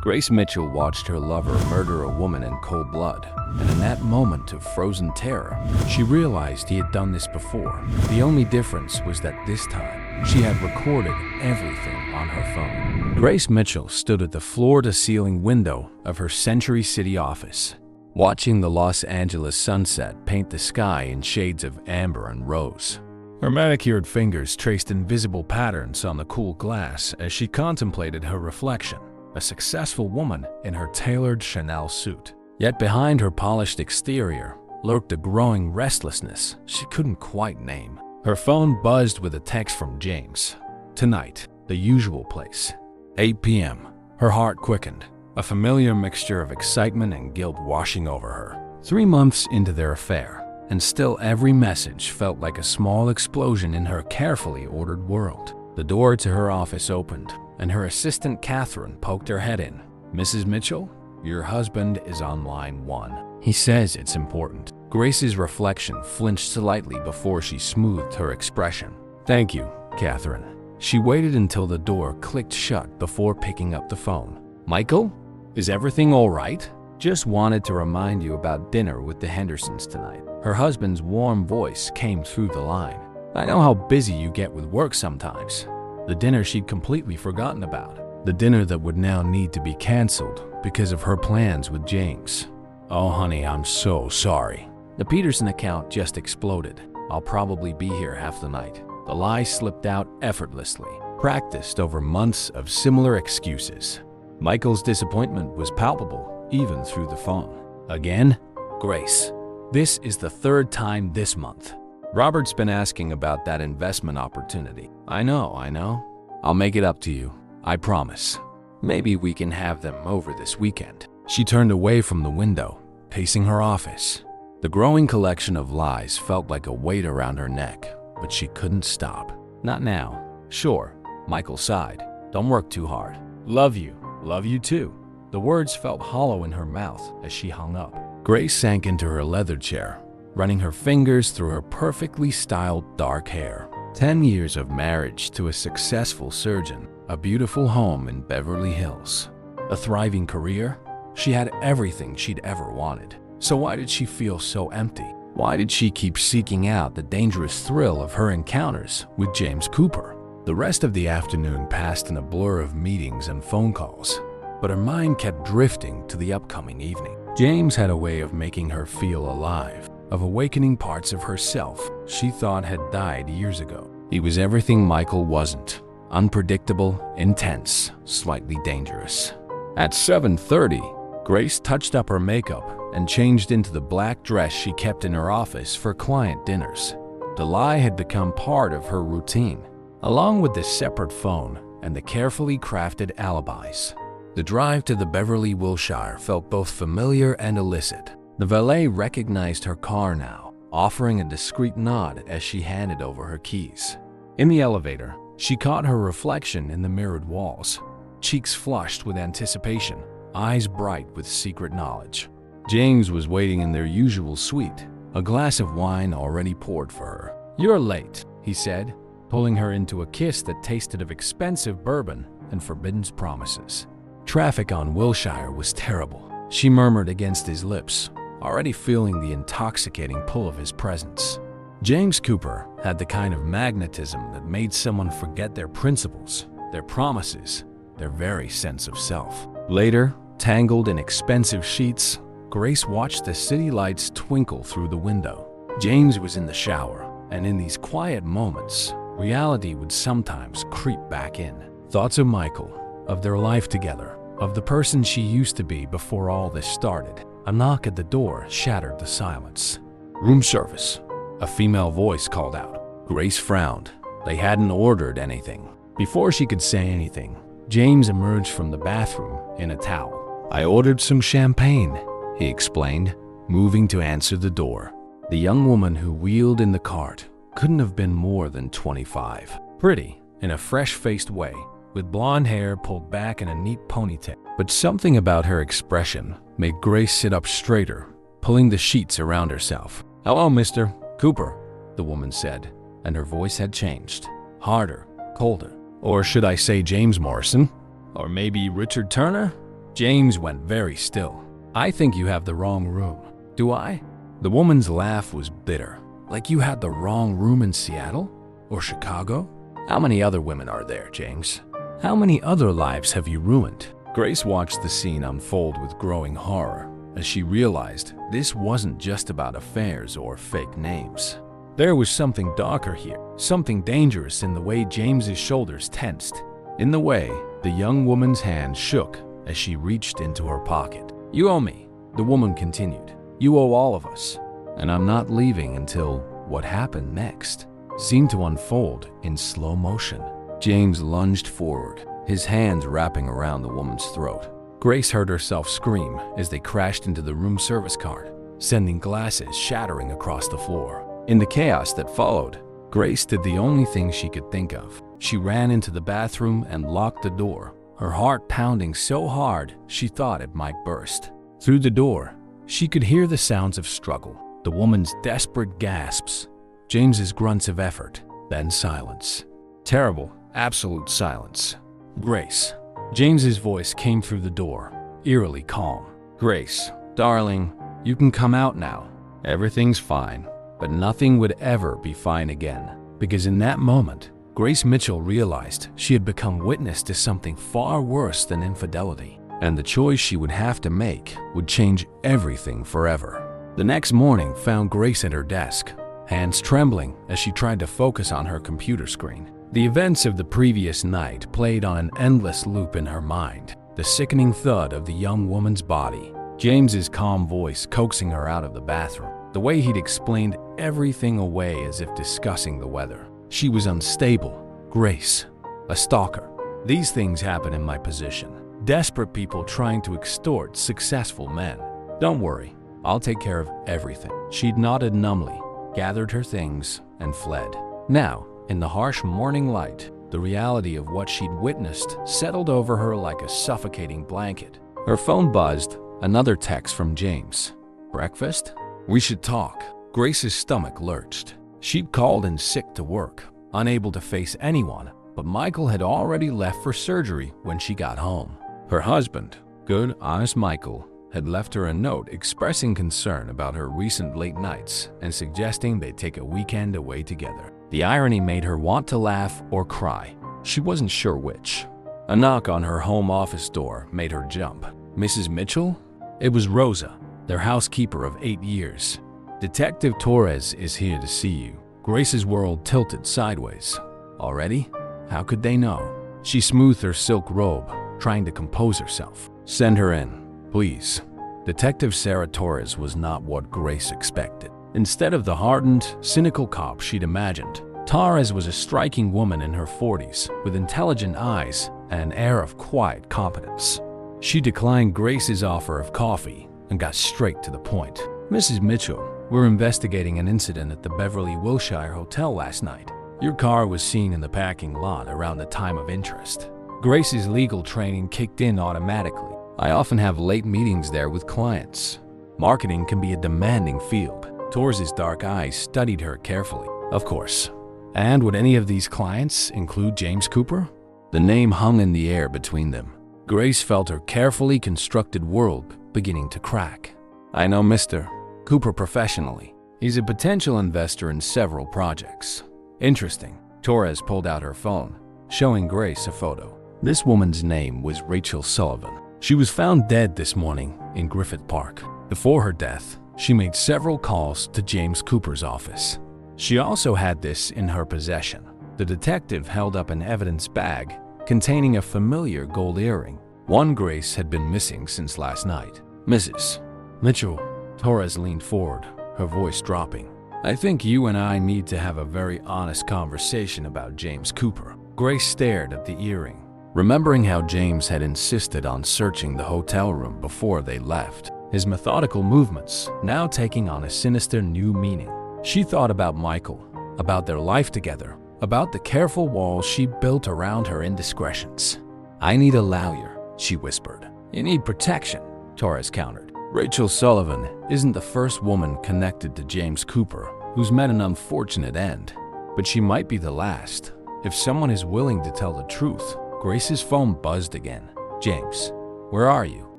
Grace Mitchell watched her lover murder a woman in cold blood, and in that moment of frozen terror, she realized he had done this before. The only difference was that this time, she had recorded everything on her phone. Grace Mitchell stood at the floor-to-ceiling window of her Century City office, watching the Los Angeles sunset paint the sky in shades of amber and rose. Her manicured fingers traced invisible patterns on the cool glass as she contemplated her reflection, a successful woman in her tailored Chanel suit. Yet behind her polished exterior lurked a growing restlessness she couldn't quite name. Her phone buzzed with a text from James. Tonight, the usual place. 8 p.m. Her heart quickened, a familiar mixture of excitement and guilt washing over her. 3 months into their affair, and still every message felt like a small explosion in her carefully ordered world. The door to her office opened, and her assistant Catherine poked her head in. "Mrs. Mitchell, your husband is on line 1. He says it's important." Grace's reflection flinched slightly before she smoothed her expression. "Thank you, Catherine." She waited until the door clicked shut before picking up the phone. "Michael, is everything all right? Just wanted to remind you about dinner with the Hendersons tonight." Her husband's warm voice came through the line. "I know how busy you get with work sometimes." The dinner she'd completely forgotten about. The dinner that would now need to be canceled because of her plans with James. "Oh, honey, I'm so sorry." The Peterson account just exploded. "I'll probably be here half the night." The lie slipped out effortlessly, practiced over months of similar excuses. Michael's disappointment was palpable, even through the phone. "Again? Grace, this is the 3rd time this month. Robert's been asking about that investment opportunity." I know. I'll make it up to you. I promise. Maybe we can have them over this weekend." She turned away from the window, pacing her office. The growing collection of lies felt like a weight around her neck, but she couldn't stop. "Not now." "Sure," Michael sighed. "Don't work too hard." "Love you. Love you too." The words felt hollow in her mouth as she hung up. Grace sank into her leather chair, running her fingers through her perfectly styled dark hair. 10 years of marriage to a successful surgeon, a beautiful home in Beverly Hills, a thriving career. She had everything she'd ever wanted. So why did she feel so empty? Why did she keep seeking out the dangerous thrill of her encounters with James Cooper? The rest of the afternoon passed in a blur of meetings and phone calls, but her mind kept drifting to the upcoming evening. James had a way of making her feel alive, of awakening parts of herself she thought had died years ago. He was everything Michael wasn't: unpredictable, intense, slightly dangerous. At 7:30, Grace touched up her makeup and changed into the black dress she kept in her office for client dinners. The lie had become part of her routine, along with the separate phone and the carefully crafted alibis. The drive to the Beverly Wilshire felt both familiar and illicit. The valet recognized her car now, offering a discreet nod as she handed over her keys. In the elevator, she caught her reflection in the mirrored walls, cheeks flushed with anticipation, eyes bright with secret knowledge. James was waiting in their usual suite, a glass of wine already poured for her. "You're late," he said, pulling her into a kiss that tasted of expensive bourbon and forbidden promises. Traffic on Wilshire was terrible, she murmured against his lips, already feeling the intoxicating pull of his presence. James Cooper had the kind of magnetism that made someone forget their principles, their promises, their very sense of self. Later, tangled in expensive sheets, Grace watched the city lights twinkle through the window. James was in the shower, and in these quiet moments, reality would sometimes creep back in. Thoughts of Michael, of their life together, of the person she used to be before all this started. A knock at the door shattered the silence. "Room service," a female voice called out. Grace frowned. They hadn't ordered anything. Before she could say anything, James emerged from the bathroom in a towel. "I ordered some champagne," he explained, moving to answer the door. The young woman who wheeled in the cart couldn't have been more than 25. Pretty, in a fresh-faced way, with blonde hair pulled back in a neat ponytail. But something about her expression made Grace sit up straighter, pulling the sheets around herself. "Hello, Mr. Cooper," the woman said, and her voice had changed. Harder, colder. "Or should I say James Morrison? Or maybe Richard Turner?" James went very still. "I think you have the wrong room." "Do I?" The woman's laugh was bitter. "Like you had the wrong room in Seattle? Or Chicago? How many other women are there, James? How many other lives have you ruined?" Grace watched the scene unfold with growing horror as she realized this wasn't just about affairs or fake names. There was something darker here, something dangerous in the way James's shoulders tensed, in the way the young woman's hand shook as she reached into her pocket. "You owe me," the woman continued. "You owe all of us. And I'm not leaving until what happened next seemed to unfold in slow motion." James lunged forward, his hands wrapping around the woman's throat. Grace heard herself scream as they crashed into the room service cart, sending glasses shattering across the floor. In the chaos that followed, Grace did the only thing she could think of. She ran into the bathroom and locked the door, her heart pounding so hard she thought it might burst. Through the door, she could hear the sounds of struggle, the woman's desperate gasps, James's grunts of effort, then silence. Terrible, absolute silence. "Grace." James's voice came through the door, eerily calm. "Grace, darling, you can come out now. Everything's fine." But nothing would ever be fine again, because in that moment, Grace Mitchell realized she had become witness to something far worse than infidelity, and the choice she would have to make would change everything forever. The next morning found Grace at her desk, hands trembling as she tried to focus on her computer screen. The events of the previous night played on an endless loop in her mind, the sickening thud of the young woman's body, James's calm voice coaxing her out of the bathroom, the way he'd explained everything away as if discussing the weather. She was unstable. Grace, a stalker. These things happen in my position. Desperate people trying to extort successful men. "Don't worry, I'll take care of everything." She'd nodded numbly, gathered her things, and fled. Now, in the harsh morning light, the reality of what she'd witnessed settled over her like a suffocating blanket. Her phone buzzed, another text from James. "Breakfast? We should talk." Grace's stomach lurched. She'd called in sick to work, unable to face anyone, but Michael had already left for surgery when she got home. Her husband, good, honest Michael, had left her a note expressing concern about her recent late nights and suggesting they take a weekend away together. The irony made her want to laugh or cry. She wasn't sure which. A knock on her home office door made her jump. "Mrs. Mitchell?" It was Rosa, their housekeeper of 8 years. "Detective Torres is here to see you." Grace's world tilted sideways. "Already? How could they know?" She smoothed her silk robe, trying to compose herself. "Send her in, please." Detective Sarah Torres was not what Grace expected. Instead of the hardened, cynical cop she'd imagined, Torres was a striking woman in her 40s with intelligent eyes and an air of quiet competence. She declined Grace's offer of coffee and got straight to the point. "Mrs. Mitchell, we're investigating an incident at the Beverly Wilshire Hotel last night. Your car was seen in the parking lot around the time of interest." Grace's legal training kicked in automatically. "I often have late meetings there with clients. Marketing can be a demanding field." Torres's dark eyes studied her carefully. "Of course. And would any of these clients include James Cooper?" The name hung in the air between them. Grace felt her carefully constructed world beginning to crack. "I know Mr. Cooper professionally. He's a potential investor in several projects." "Interesting." Torres pulled out her phone, showing Grace a photo. This woman's name was Rachel Sullivan. She was found dead this morning in Griffith Park. Before her death, she made several calls to James Cooper's office. She also had this in her possession. The detective held up an evidence bag containing a familiar gold earring. One Grace had been missing since last night. "Mrs. Mitchell," Torres leaned forward, her voice dropping. "I think you and I need to have a very honest conversation about James Cooper." Grace stared at the earring, remembering how James had insisted on searching the hotel room before they left, his methodical movements now taking on a sinister new meaning. She thought about Michael, about their life together, about the careful walls she built around her indiscretions. "I need a lawyer," she whispered. "You need protection," Torres countered. Rachel Sullivan isn't the first woman connected to James Cooper who's met an unfortunate end, but she might be the last. If someone is willing to tell the truth. Grace's phone buzzed again. "James, Where are you?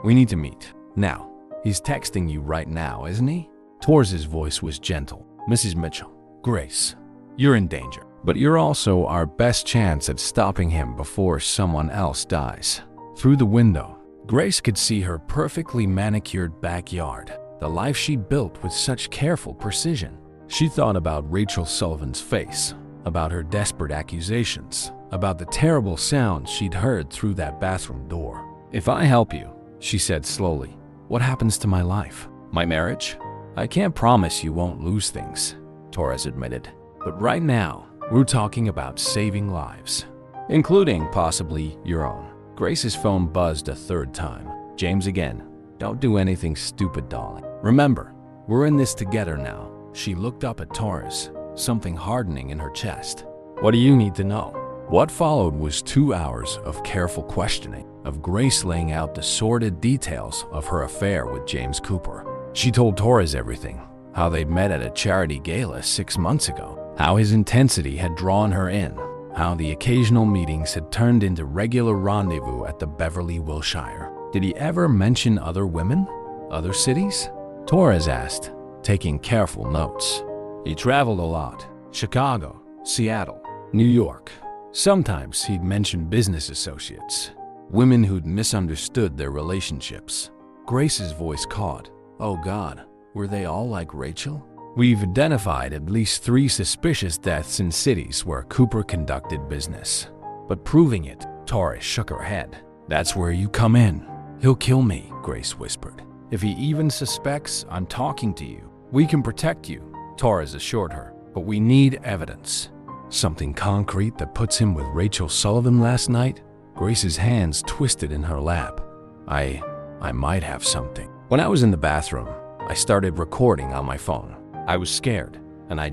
We need to meet. Now. He's texting you right now, isn't he? Torres's voice was gentle. Mrs. Mitchell. Grace, you're in danger. But you're also our best chance at stopping him before someone else dies. Through the window, Grace could see her perfectly manicured backyard, the life she'd built with such careful precision. She thought about Rachel Sullivan's face, about her desperate accusations, about the terrible sounds she'd heard through that bathroom door. If I help you, she said slowly, what happens to my life? My marriage? I can't promise you won't lose things, Torres admitted. But right now, we're talking about saving lives, including possibly your own. Grace's phone buzzed a third time. James again. Don't do anything stupid, darling. Remember, we're in this together now. She looked up at Torres, something hardening in her chest. What do you need to know? What followed was 2 hours of careful questioning, of Grace laying out the sordid details of her affair with James Cooper. She told Torres everything, how they'd met at a charity gala 6 months ago, how his intensity had drawn her in, how the occasional meetings had turned into regular rendezvous at the Beverly Wilshire. Did he ever mention other women? Other cities? Torres asked, taking careful notes. He traveled a lot. Chicago, Seattle, New York. Sometimes he'd mention business associates, women who'd misunderstood their relationships. Grace's voice caught. Oh God, were they all like Rachel? We've identified at least 3 suspicious deaths in cities where Cooper conducted business. But proving it, Torres shook her head. That's where you come in. He'll kill me, Grace whispered. If he even suspects I'm talking to you, we can protect you, Torres assured her. But we need evidence. Something concrete that puts him with Rachel Sullivan last night? Grace's hands twisted in her lap. I might have something. When I was in the bathroom, I started recording on my phone. I was scared, and I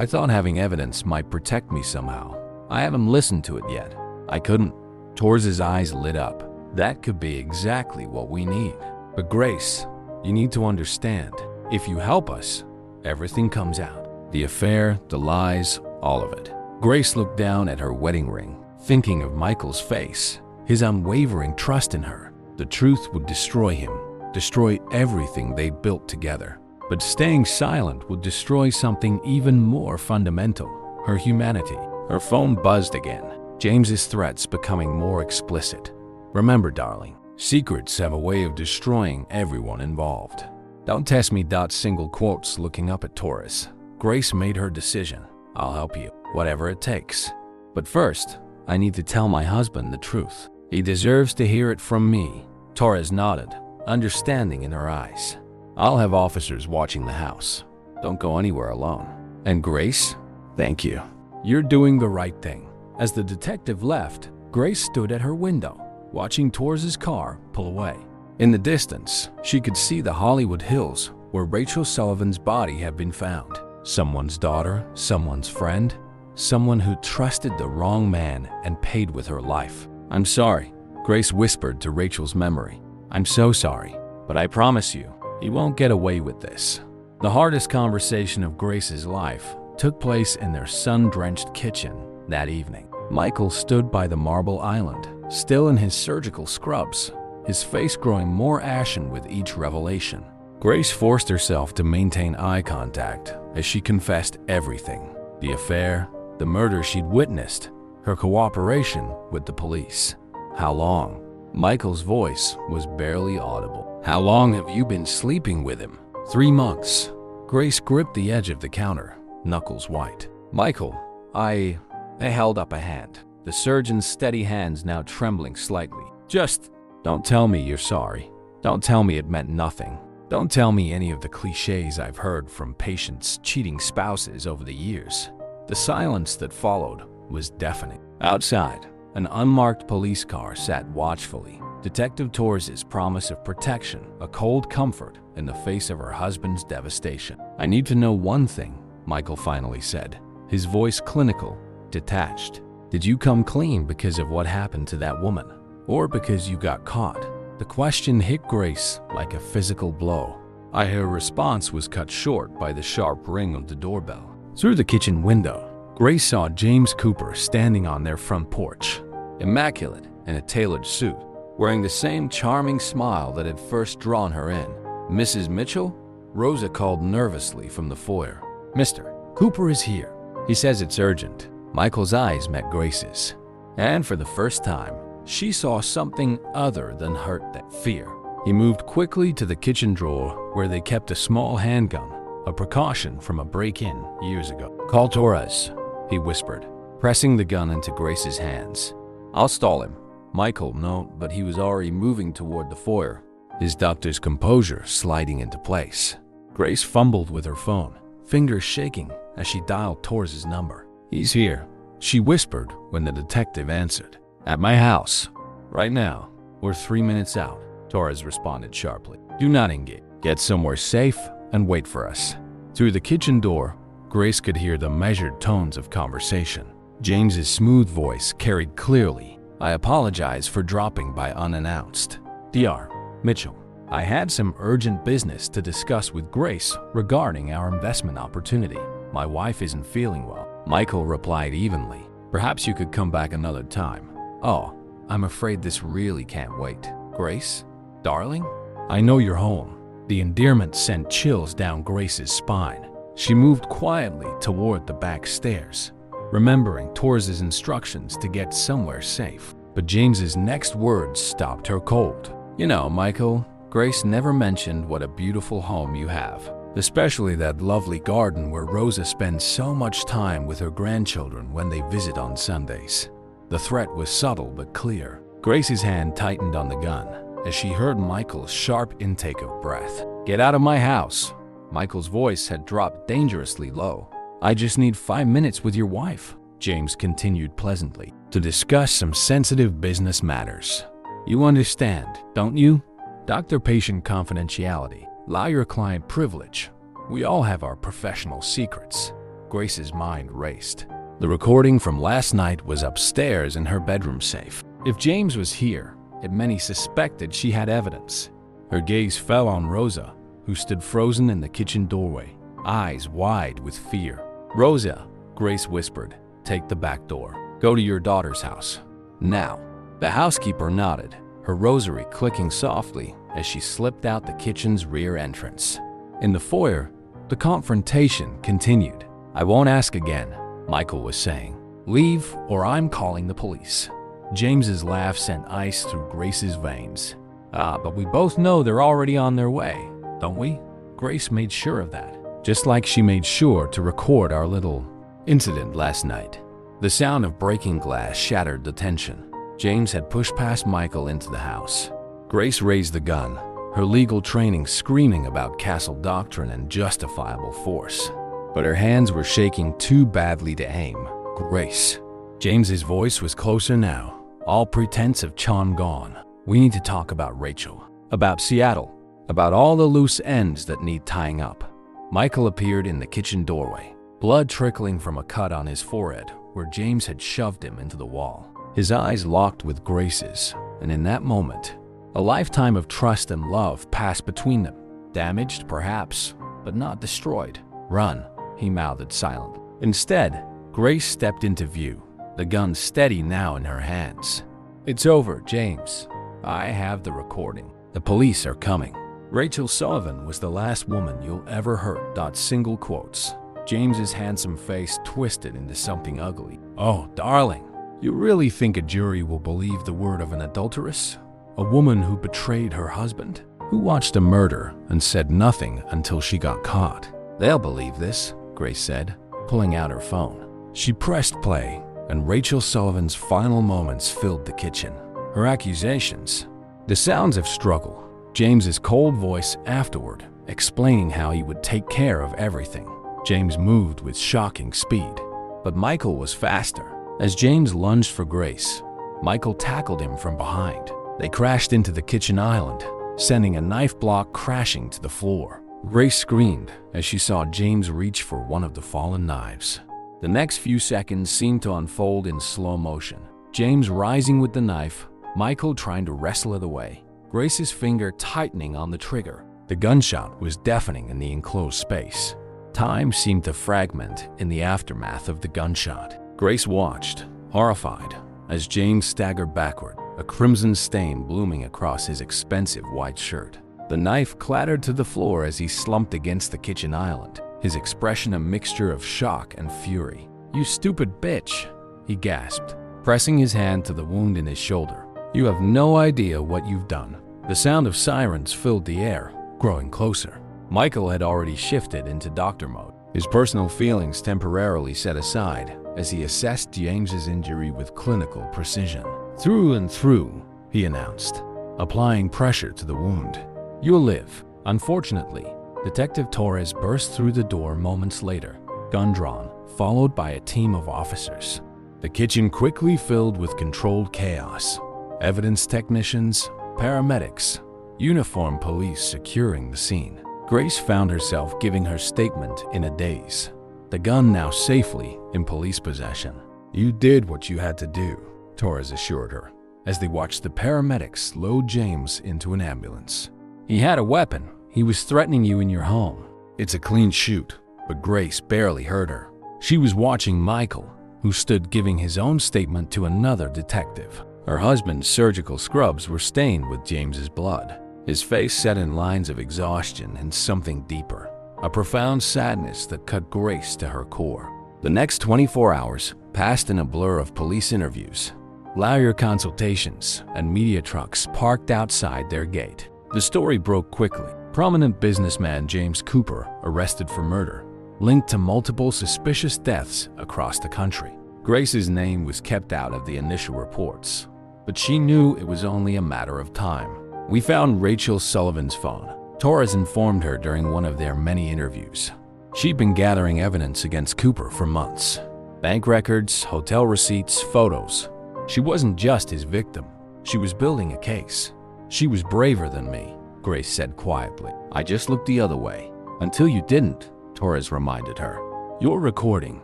thought having evidence might protect me somehow. I haven't listened to it yet. I couldn't. Torres's eyes lit up. That could be exactly what we need. But Grace, you need to understand, if you help us, everything comes out. The affair, the lies, all of it. Grace looked down at her wedding ring, thinking of Michael's face, his unwavering trust in her. The truth would destroy him, destroy everything they built together. But staying silent would destroy something even more fundamental, her humanity. Her phone buzzed again, James's threats becoming more explicit. Remember, darling, secrets have a way of destroying everyone involved. Don't test me. Single quotes looking up at Torres. Grace made her decision. I'll help you, whatever it takes. But first, I need to tell my husband the truth. He deserves to hear it from me. Torres nodded, understanding in her eyes. I'll have officers watching the house. Don't go anywhere alone. And Grace, thank you. You're doing the right thing. As the detective left, Grace stood at her window, watching Torres's car pull away. In the distance, she could see the Hollywood Hills where Rachel Sullivan's body had been found. Someone's daughter, someone's friend, someone who trusted the wrong man and paid with her life. I'm sorry, Grace whispered to Rachel's memory. I'm so sorry, but I promise you, he won't get away with this. The hardest conversation of Grace's life took place in their sun-drenched kitchen that evening. Michael stood by the marble island, still in his surgical scrubs, his face growing more ashen with each revelation. Grace forced herself to maintain eye contact as she confessed everything. The affair, the murder she'd witnessed, her cooperation with the police. How long? Michael's voice was barely audible. How long have you been sleeping with him? 3 months. Grace gripped the edge of the counter, knuckles white. Michael, I held up a hand, the surgeon's steady hands now trembling slightly. Just don't tell me you're sorry. Don't tell me it meant nothing. Don't tell me any of the cliches I've heard from patients' cheating spouses over the years. The silence that followed was deafening. Outside, an unmarked police car sat watchfully. Detective Torres's promise of protection, a cold comfort in the face of her husband's devastation. I need to know one thing, Michael finally said, his voice clinical, detached. Did you come clean because of what happened to that woman? Or because you got caught? The question hit Grace like a physical blow. Her response was cut short by the sharp ring of the doorbell. Through the kitchen window, Grace saw James Cooper standing on their front porch, immaculate in a tailored suit, wearing the same charming smile that had first drawn her in. "Mrs. Mitchell?" Rosa called nervously from the foyer. "Mr. Cooper is here. He says it's urgent." Michael's eyes met Grace's, and for the first time, she saw something other than hurt, that fear. He moved quickly to the kitchen drawer where they kept a small handgun, a precaution from a break-in years ago. "Call Torres," he whispered, pressing the gun into Grace's hands. "I'll stall him." Michael nodded, but he was already moving toward the foyer, his doctor's composure sliding into place. Grace fumbled with her phone, fingers shaking as she dialed Torres' number. "He's here," she whispered when the detective answered. "At my house. Right now. We're 3 minutes out," Torres responded sharply. "Do not engage. Get somewhere safe and wait for us." Through the kitchen door, Grace could hear the measured tones of conversation. James's smooth voice carried clearly. "I apologize for dropping by unannounced. Dr. Mitchell, I had some urgent business to discuss with Grace regarding our investment opportunity. My wife isn't feeling well." Michael replied evenly. "Perhaps you could come back another time." "Oh, I'm afraid this really can't wait." "Grace? Darling? I know you're home." The endearment sent chills down Grace's spine. She moved quietly toward the back stairs, remembering Torres' instructions to get somewhere safe. But James's next words stopped her cold. "You know, Michael, Grace never mentioned what a beautiful home you have, especially that lovely garden where Rosa spends so much time with her grandchildren when they visit on Sundays." The threat was subtle but clear. Grace's hand tightened on the gun as she heard Michael's sharp intake of breath. "Get out of my house." Michael's voice had dropped dangerously low. "I just need 5 minutes with your wife," James continued pleasantly, "to discuss some sensitive business matters. You understand, don't you? Doctor-patient confidentiality, lawyer-client privilege. We all have our professional secrets." Grace's mind raced. The recording from last night was upstairs in her bedroom safe. If James was here, it meant he suspected she had evidence. Her gaze fell on Rosa, who stood frozen in the kitchen doorway, eyes wide with fear. "Rosa," Grace whispered, "take the back door. Go to your daughter's house. Now." The housekeeper nodded, her rosary clicking softly as she slipped out the kitchen's rear entrance. In the foyer, the confrontation continued. "I won't ask again," Michael was saying. "Leave or I'm calling the police." James's laugh sent ice through Grace's veins. But we both know they're already on their way, don't we?" Grace made sure of that, just like she made sure to record our little incident last night. The sound of breaking glass shattered the tension. James had pushed past Michael into the house. Grace raised the gun, her legal training screaming about castle doctrine and justifiable force. But her hands were shaking too badly to aim. "Grace." James's voice was closer now, all pretense of charm gone. "We need to talk about Rachel, about Seattle, about all the loose ends that need tying up." Michael appeared in the kitchen doorway, blood trickling from a cut on his forehead where James had shoved him into the wall. His eyes locked with Grace's, and in that moment, a lifetime of trust and love passed between them. Damaged, perhaps, but not destroyed. "Run," he mouthed silently. Instead, Grace stepped into view, the gun steady now in her hands. "It's over, James. I have the recording. The police are coming. Rachel Sullivan was the last woman you'll ever hurt." Single quotes. James's handsome face twisted into something ugly. "Oh, darling, you really think a jury will believe the word of an adulteress? A woman who betrayed her husband? Who watched a murder and said nothing until she got caught? They'll believe this," Grace said, pulling out her phone. She pressed play, and Rachel Sullivan's final moments filled the kitchen. Her accusations, the sounds of struggle, James's cold voice afterward, explaining how he would take care of everything. James moved with shocking speed, but Michael was faster. As James lunged for Grace, Michael tackled him from behind. They crashed into the kitchen island, sending a knife block crashing to the floor. Grace screamed as she saw James reach for one of the fallen knives. The next few seconds seemed to unfold in slow motion. James rising with the knife, Michael trying to wrestle it away, Grace's finger tightening on the trigger. The gunshot was deafening in the enclosed space. Time seemed to fragment in the aftermath of the gunshot. Grace watched, horrified, as James staggered backward, a crimson stain blooming across his expensive white shirt. The knife clattered to the floor as he slumped against the kitchen island, his expression a mixture of shock and fury. "You stupid bitch," he gasped, pressing his hand to the wound in his shoulder. "You have no idea what you've done." The sound of sirens filled the air, growing closer. Michael had already shifted into doctor mode, his personal feelings temporarily set aside as he assessed James's injury with clinical precision. "Through and through," he announced, applying pressure to the wound. "You'll live." Unfortunately, Detective Torres burst through the door moments later, gun drawn, followed by a team of officers. The kitchen quickly filled with controlled chaos. Evidence technicians, paramedics, uniformed police securing the scene. Grace found herself giving her statement in a daze, the gun now safely in police possession. "You did what you had to do," Torres assured her, as they watched the paramedics load James into an ambulance. "He had a weapon. He was threatening you in your home." It's a clean shoot, but Grace barely heard her. She was watching Michael, who stood giving his own statement to another detective. Her husband's surgical scrubs were stained with James's blood, his face set in lines of exhaustion and something deeper, a profound sadness that cut Grace to her core. The next 24 hours passed in a blur of police interviews, lawyer consultations, and media trucks parked outside their gate. The story broke quickly. Prominent businessman James Cooper arrested for murder, linked to multiple suspicious deaths across the country. Grace's name was kept out of the initial reports, but she knew it was only a matter of time. "We found Rachel Sullivan's phone," Torres informed her during one of their many interviews. She'd been gathering evidence against Cooper for months. Bank records, hotel receipts, photos. She wasn't just his victim. She was building a case. "She was braver than me," Grace said quietly. "I just looked the other way." "Until you didn't," Torres reminded her. "Your recording,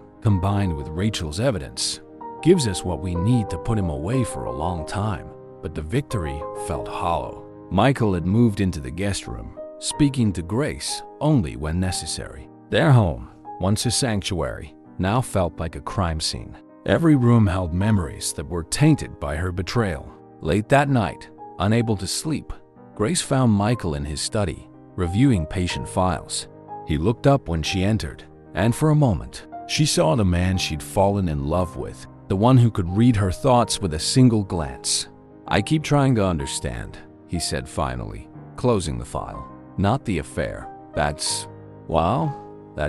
combined with Rachel's evidence, gives us what we need to put him away for a long time." But the victory felt hollow. Michael had moved into the guest room, speaking to Grace only when necessary. Their home, once a sanctuary, now felt like a crime scene. Every room held memories that were tainted by her betrayal. Late that night, unable to sleep, Grace found Michael in his study, reviewing patient files. He looked up when she entered, and for a moment, she saw the man she'd fallen in love with, the one who could read her thoughts with a single glance. "I keep trying to understand," he said finally, closing the file. "Not the affair. That's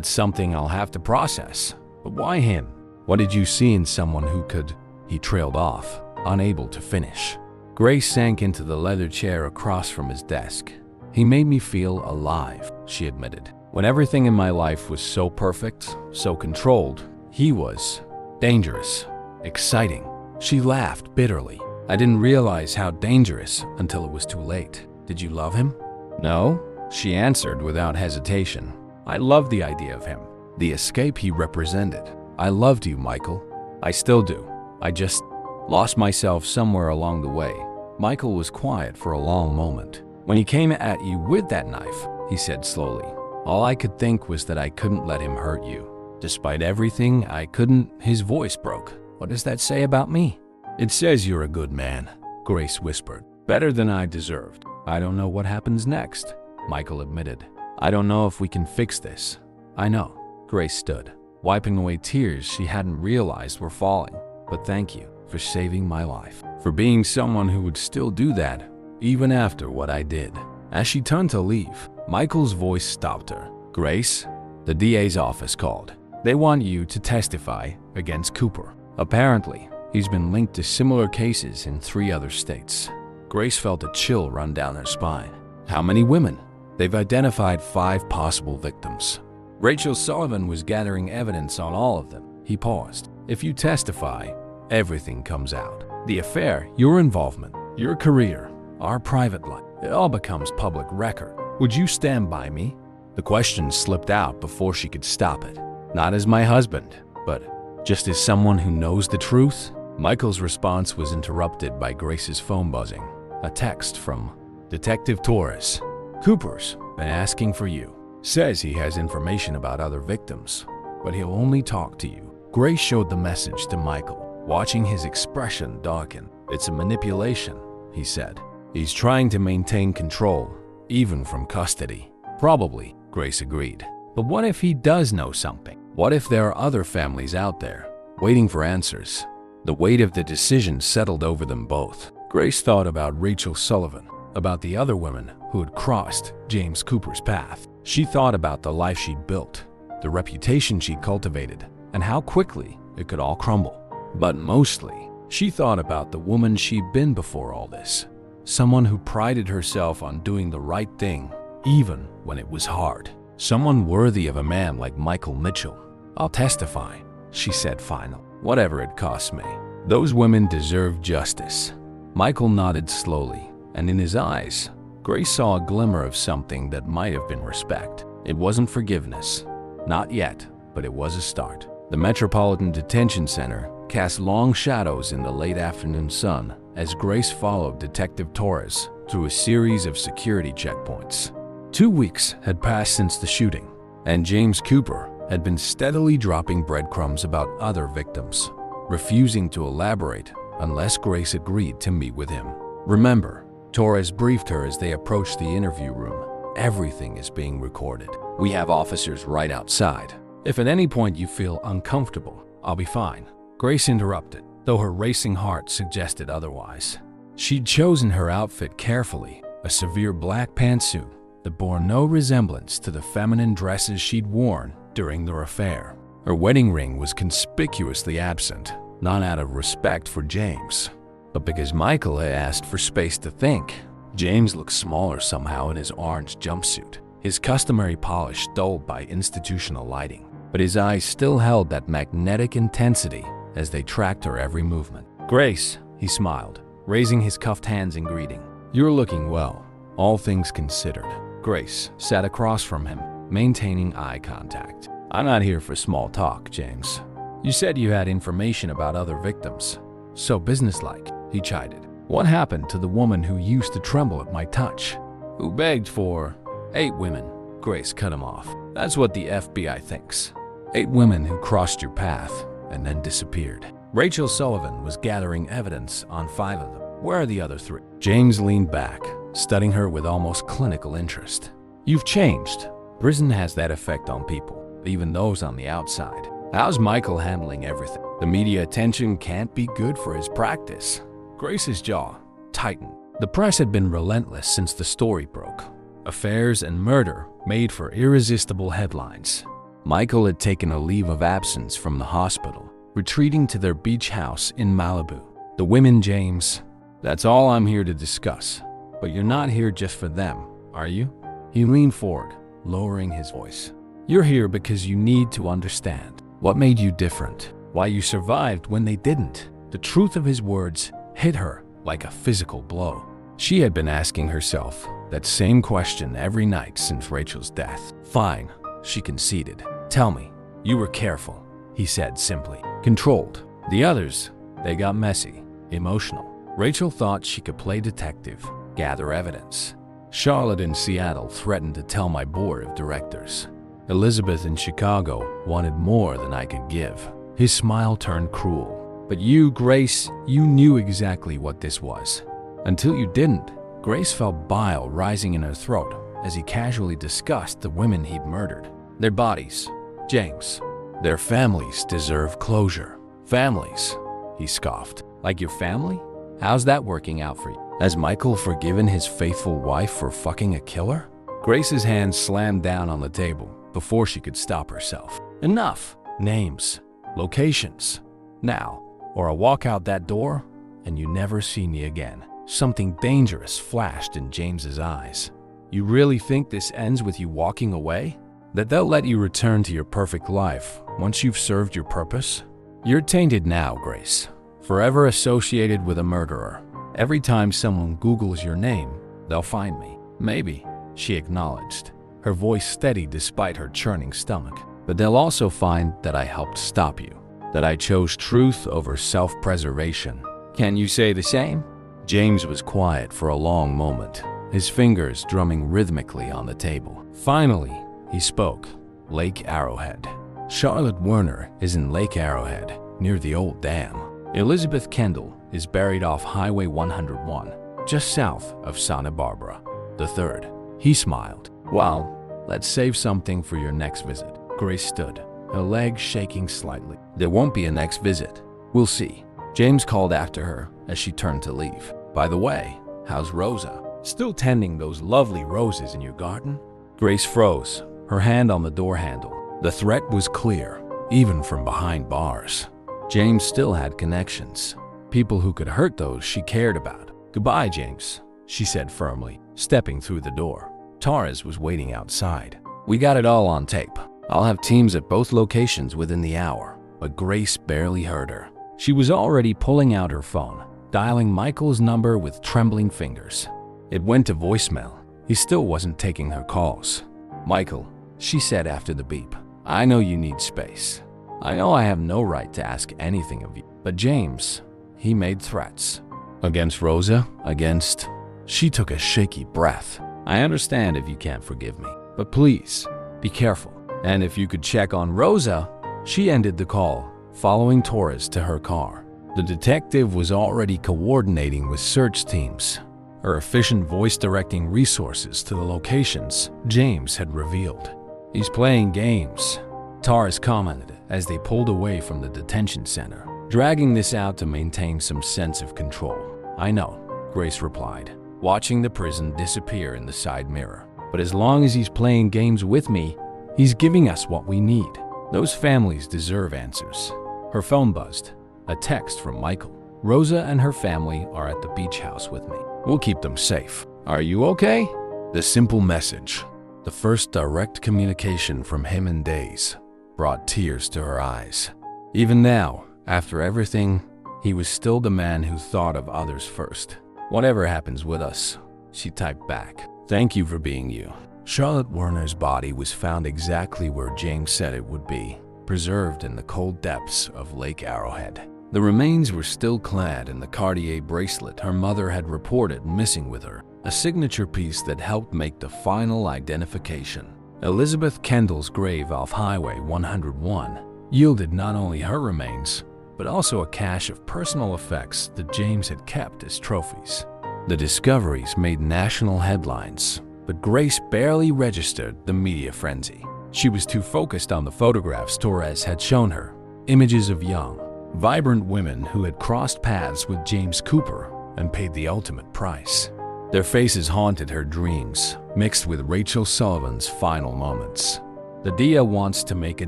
something I'll have to process. But why him? What did you see in someone who could—" He trailed off, unable to finish. Grace sank into the leather chair across from his desk. "He made me feel alive," she admitted. "When everything in my life was so perfect, so controlled, he was dangerous, exciting." She laughed bitterly. "I didn't realize how dangerous until it was too late." "Did you love him?" "No," she answered without hesitation. "I loved the idea of him, the escape he represented. I loved you, Michael. I still do. I just lost myself somewhere along the way." Michael was quiet for a long moment. "When he came at you with that knife," he said slowly, "all I could think was that I couldn't let him hurt you. Despite everything, I couldn't." His voice broke. "What does that say about me?" "It says you're a good man," Grace whispered. "Better than I deserved." "I don't know what happens next," Michael admitted. "I don't know if we can fix this." "I know." Grace stood, wiping away tears she hadn't realized were falling. "But thank you for saving my life, for being someone who would still do that, even after what I did." As she turned to leave, Michael's voice stopped her. "Grace, the DA's office called. They want you to testify against Cooper. Apparently, he's been linked to similar cases in 3 other states." Grace felt a chill run down her spine. "How many women?" "They've identified 5 possible victims. Rachel Sullivan was gathering evidence on all of them." He paused. "If you testify, everything comes out. The affair, your involvement, your career, our private life, it all becomes public record. Would you stand by me?" The question slipped out before she could stop it. "Not as my husband, but just as someone who knows the truth?" Michael's response was interrupted by Grace's phone buzzing. A text from Detective Torres. "Cooper's been asking for you. Says he has information about other victims, but he'll only talk to you." Grace showed the message to Michael, watching his expression darken. It's a manipulation, he said. He's trying to maintain control, even from custody. Probably, Grace agreed. But what if he does know something? What if there are other families out there, waiting for answers? The weight of the decision settled over them both. Grace thought about Rachel Sullivan, about the other women who had crossed James Cooper's path. She thought about the life she'd built, the reputation she'd cultivated, and how quickly it could all crumble. But mostly, she thought about the woman she'd been before all this. Someone who prided herself on doing the right thing, even when it was hard. Someone worthy of a man like Michael Mitchell. I'll testify, she said finally, whatever it costs me. Those women deserve justice. Michael nodded slowly, and in his eyes, Grace saw a glimmer of something that might have been respect. It wasn't forgiveness. Not yet, but it was a start. The Metropolitan Detention Center cast long shadows in the late afternoon sun as Grace followed Detective Torres through a series of security checkpoints. 2 weeks had passed since the shooting, and James Cooper had been steadily dropping breadcrumbs about other victims, refusing to elaborate unless Grace agreed to meet with him. Remember, Torres briefed her as they approached the interview room. Everything is being recorded. We have officers right outside. If at any point you feel uncomfortable, I'll be fine. Grace interrupted, though her racing heart suggested otherwise. She'd chosen her outfit carefully, a severe black pantsuit that bore no resemblance to the feminine dresses she'd worn during their affair. Her wedding ring was conspicuously absent, not out of respect for James, but because Michael had asked for space to think. James looked smaller somehow in his orange jumpsuit, his customary polish dulled by institutional lighting, but his eyes still held that magnetic intensity as they tracked her every movement. "Grace," he smiled, raising his cuffed hands in greeting. "You're looking well, all things considered." Grace sat across from him, maintaining eye contact. "I'm not here for small talk, James. You said you had information about other victims. So businesslike," he chided. "What happened to the woman who used to tremble at my touch? Who begged for 8 women?" Grace cut him off. "That's what the FBI thinks. 8 women who crossed your path and then disappeared. Rachel Sullivan was gathering evidence on 5 of them. Where are the other 3? James leaned back, studying her with almost clinical interest. "You've changed. Prison has that effect on people, even those on the outside. How's Michael handling everything? The media attention can't be good for his practice." Grace's jaw tightened. The press had been relentless since the story broke. Affairs and murder made for irresistible headlines. Michael had taken a leave of absence from the hospital, retreating to their beach house in Malibu. The women, James, that's all I'm here to discuss. But you're not here just for them, are you? He leaned forward, lowering his voice. You're here because you need to understand what made you different, why you survived when they didn't. The truth of his words hit her like a physical blow. She had been asking herself that same question every night since Rachel's death. "Fine," she conceded. "Tell me." "You were careful," he said simply. "Controlled. The others, they got messy, emotional." Rachel thought she could play detective, gather evidence. Charlotte in Seattle threatened to tell my board of directors. Elizabeth in Chicago wanted more than I could give. His smile turned cruel. "But you, Grace, you knew exactly what this was. Until you didn't." Grace felt bile rising in her throat as he casually discussed the women he'd murdered. "Their bodies, James. Their families deserve closure." "Families?" he scoffed. "Like your family? How's that working out for you? Has Michael forgiven his faithful wife for fucking a killer?" Grace's hand slammed down on the table before she could stop herself. "Enough. Names, locations. Now, or I'll walk out that door and you never see me again." Something dangerous flashed in James's eyes. "You really think this ends with you walking away? That they'll let you return to your perfect life once you've served your purpose? You're tainted now, Grace. Forever associated with a murderer. Every time someone Googles your name, they'll find me." "Maybe," she acknowledged, her voice steady despite her churning stomach. "But they'll also find that I helped stop you, that I chose truth over self-preservation. Can you say the same?" James was quiet for a long moment, his fingers drumming rhythmically on the table. Finally, he spoke. "Lake Arrowhead. Charlotte Werner is in Lake Arrowhead, near the old dam. Elizabeth Kendall is buried off Highway 101, just south of Santa Barbara. The third. He smiled. Well, let's save something for your next visit. Grace stood, her legs shaking slightly. There won't be a next visit. We'll see. James called after her as she turned to leave. By the way, how's Rosa? Still tending those lovely roses in your garden? Grace froze, her hand on the door handle. The threat was clear, even from behind bars. James still had connections, people who could hurt those she cared about. Goodbye, James, she said firmly, stepping through the door. Torres was waiting outside. We got it all on tape. I'll have teams at both locations within the hour. But Grace barely heard her. She was already pulling out her phone, dialing Michael's number with trembling fingers. It went to voicemail. He still wasn't taking her calls. Michael, she said after the beep, I know you need space. I know I have no right to ask anything of you. But James, he made threats. Against Rosa? Against... She took a shaky breath. I understand if you can't forgive me, but please, be careful. And if you could check on Rosa... She ended the call, following Torres to her car. The detective was already coordinating with search teams, her efficient voice directing resources to the locations James had revealed. He's playing games, Torres commented as they pulled away from the detention center, dragging this out to maintain some sense of control. I know, Grace replied, watching the prison disappear in the side mirror. But as long as he's playing games with me, he's giving us what we need. Those families deserve answers. Her phone buzzed. A text from Michael. Rosa and her family are at the beach house with me. We'll keep them safe. Are you okay? The simple message, the first direct communication from him in days, brought tears to her eyes. Even now, after everything, he was still the man who thought of others first. Whatever happens with us, she typed back. Thank you for being you. Charlotte Werner's body was found exactly where James said it would be, preserved in the cold depths of Lake Arrowhead. The remains were still clad in the Cartier bracelet her mother had reported missing with her, a signature piece that helped make the final identification. Elizabeth Kendall's grave off Highway 101 yielded not only her remains, but also a cache of personal effects that James had kept as trophies. The discoveries made national headlines, but Grace barely registered the media frenzy. She was too focused on the photographs Torres had shown her, images of young, vibrant women who had crossed paths with James Cooper and paid the ultimate price. Their faces haunted her dreams, mixed with Rachel Sullivan's final moments. The Dia wants to make a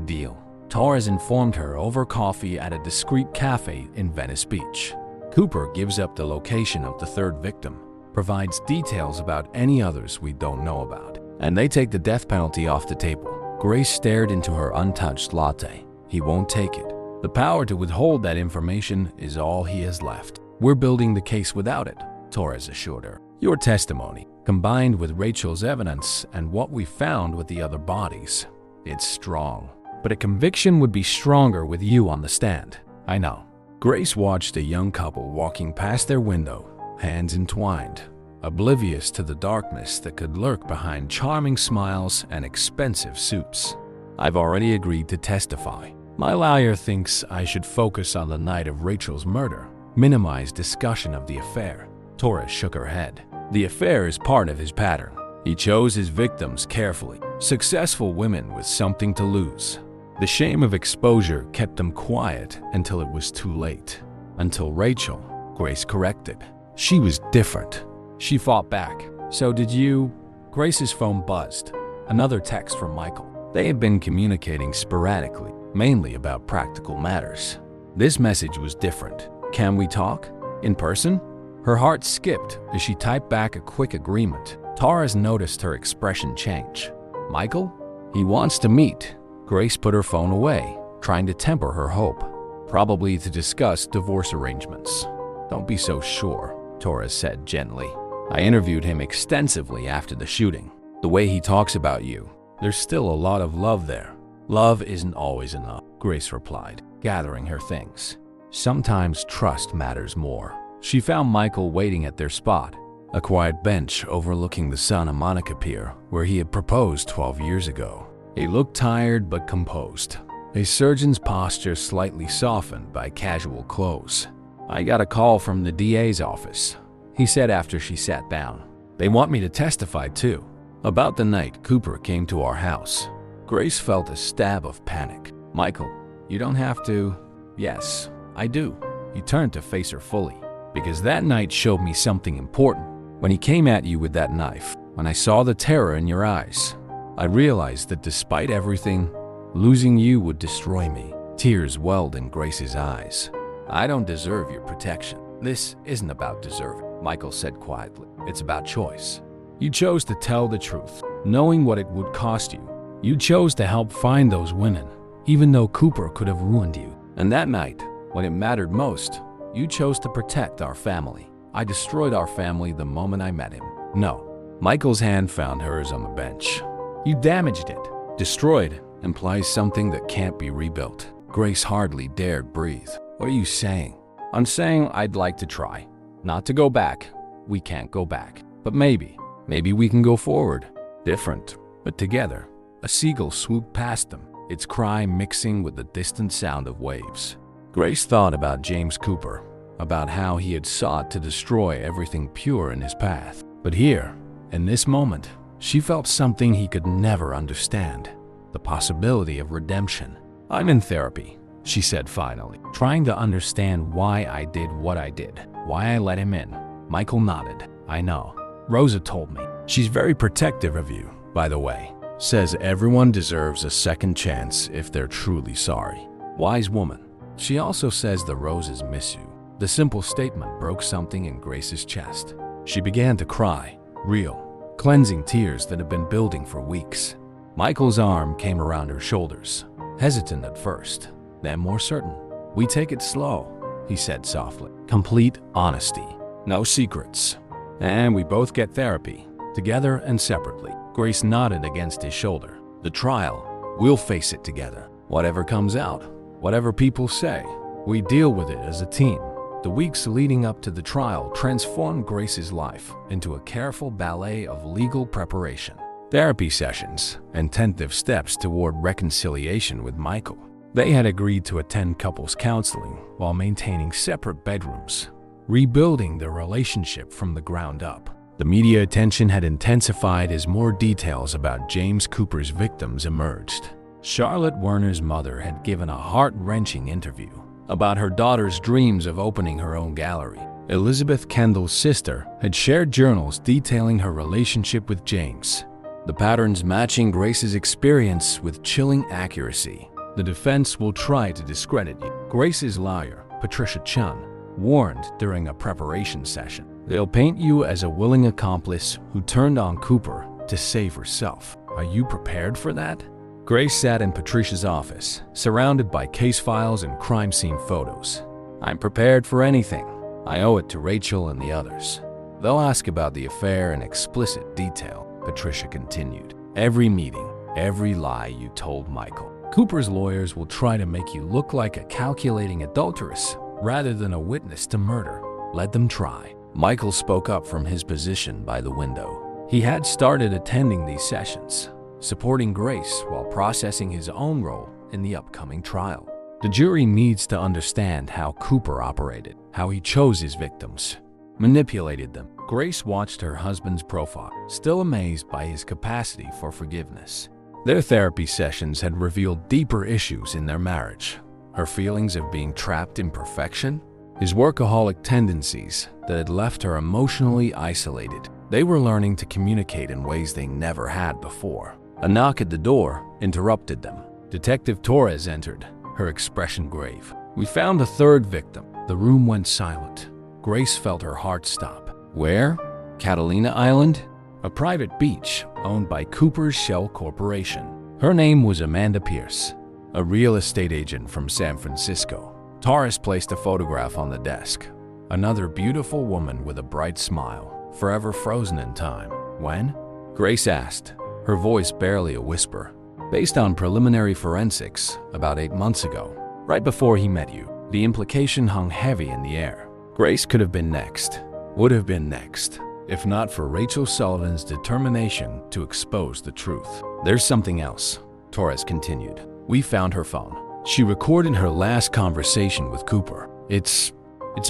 deal, Torres informed her over coffee at a discreet cafe in Venice Beach. Cooper gives up the location of the third victim, provides details about any others we don't know about, and they take the death penalty off the table. Grace stared into her untouched latte. He won't take it. The power to withhold that information is all he has left. We're building the case without it, Torres assured her. Your testimony, combined with Rachel's evidence and what we found with the other bodies, it's strong. But a conviction would be stronger with you on the stand. I know. Grace watched a young couple walking past their window, hands entwined, oblivious to the darkness that could lurk behind charming smiles and expensive suits. I've already agreed to testify. My lawyer thinks I should focus on the night of Rachel's murder, minimize discussion of the affair. Torres shook her head. The affair is part of his pattern. He chose his victims carefully, successful women with something to lose. The shame of exposure kept them quiet until it was too late. Until Rachel, Grace corrected. She was different. She fought back. So did you? Grace's phone buzzed. Another text from Michael. They had been communicating sporadically, mainly about practical matters. This message was different. Can we talk? In person? Her heart skipped as she typed back a quick agreement. Torres noticed her expression change. Michael? He wants to meet. Grace put her phone away, trying to temper her hope. Probably to discuss divorce arrangements. Don't be so sure, Torres said gently. I interviewed him extensively after the shooting. The way he talks about you, there's still a lot of love there. Love isn't always enough, Grace replied, gathering her things. Sometimes trust matters more. She found Michael waiting at their spot, a quiet bench overlooking the Santa Monica Pier where he had proposed 12 years ago. He looked tired but composed, a surgeon's posture slightly softened by casual clothes. "I got a call from the DA's office," he said after she sat down. "They want me to testify too, about the night Cooper came to our house." Grace felt a stab of panic. "Michael, you don't have to." "Yes, I do." He turned to face her fully. "Because that night showed me something important. When he came at you with that knife, when I saw the terror in your eyes, I realized that despite everything, losing you would destroy me." Tears welled in Grace's eyes. "I don't deserve your protection." "This isn't about deserving," Michael said quietly. "It's about choice. You chose to tell the truth, knowing what it would cost you. You chose to help find those women, even though Cooper could have ruined you. And that night, when it mattered most, you chose to protect our family. I destroyed our family the moment I met him." "No." Michael's hand found hers on the bench. "You damaged it." "Destroyed implies something that can't be rebuilt." Grace hardly dared breathe. "What are you saying?" "I'm saying I'd like to try. Not to go back. We can't go back. But maybe we can go forward. Different, but together." A seagull swooped past them, its cry mixing with the distant sound of waves. Grace thought about James Cooper, about how he had sought to destroy everything pure in his path. But here, in this moment, she felt something he could never understand, the possibility of redemption. "I'm in therapy," she said finally, "trying to understand why I did what I did, why I let him in." Michael nodded. "I know. Rosa told me. She's very protective of you, by the way. Says everyone deserves a second chance if they're truly sorry. Wise woman. She also says the Roses miss you." The simple statement broke something in Grace's chest. She began to cry, real, cleansing tears that had been building for weeks. Michael's arm came around her shoulders, hesitant at first, then more certain. "We take it slow," he said softly. "Complete honesty. No secrets. And we both get therapy, together and separately." Grace nodded against his shoulder. "The trial, we'll face it together. Whatever comes out, whatever people say, we deal with it as a team." The weeks leading up to the trial transformed Grace's life into a careful ballet of legal preparation. Therapy sessions and tentative steps toward reconciliation with Michael. They had agreed to attend couples counseling while maintaining separate bedrooms, rebuilding their relationship from the ground up. The media attention had intensified as more details about James Cooper's victims emerged. Charlotte Werner's mother had given a heart-wrenching interview about her daughter's dreams of opening her own gallery. Elizabeth Kendall's sister had shared journals detailing her relationship with James, the patterns matching Grace's experience with chilling accuracy. "The defense will try to discredit you," Grace's lawyer, Patricia Chun, warned during a preparation session. "They'll paint you as a willing accomplice who turned on Cooper to save herself. Are you prepared for that?" Grace sat in Patricia's office, surrounded by case files and crime scene photos. "I'm prepared for anything. I owe it to Rachel and the others. They'll ask about the affair in explicit detail," Patricia continued. "Every meeting, every lie you told Michael. Cooper's lawyers will try to make you look like a calculating adulteress rather than a witness to murder. Let them try." Michael spoke up from his position by the window. He had started attending these sessions, supporting Grace while processing his own role in the upcoming trial. "The jury needs to understand how Cooper operated, how he chose his victims, manipulated them." Grace watched her husband's profile, still amazed by his capacity for forgiveness. Their therapy sessions had revealed deeper issues in their marriage. Her feelings of being trapped in perfection, his workaholic tendencies that had left her emotionally isolated. They were learning to communicate in ways they never had before. A knock at the door interrupted them. Detective Torres entered, her expression grave. "We found a third victim." The room went silent. Grace felt her heart stop. "Where?" "Catalina Island, a private beach owned by Cooper's Shell Corporation." Her name was Amanda Pierce, a real estate agent from San Francisco. Torres placed a photograph on the desk. Another beautiful woman with a bright smile, forever frozen in time. "When?" Grace asked, her voice barely a whisper. "Based on preliminary forensics, about 8 months ago, right before he met you." The implication hung heavy in the air. Grace could have been next, would have been next, if not for Rachel Sullivan's determination to expose the truth. "There's something else," Torres continued. We found her phone. She recorded her last conversation with Cooper. It's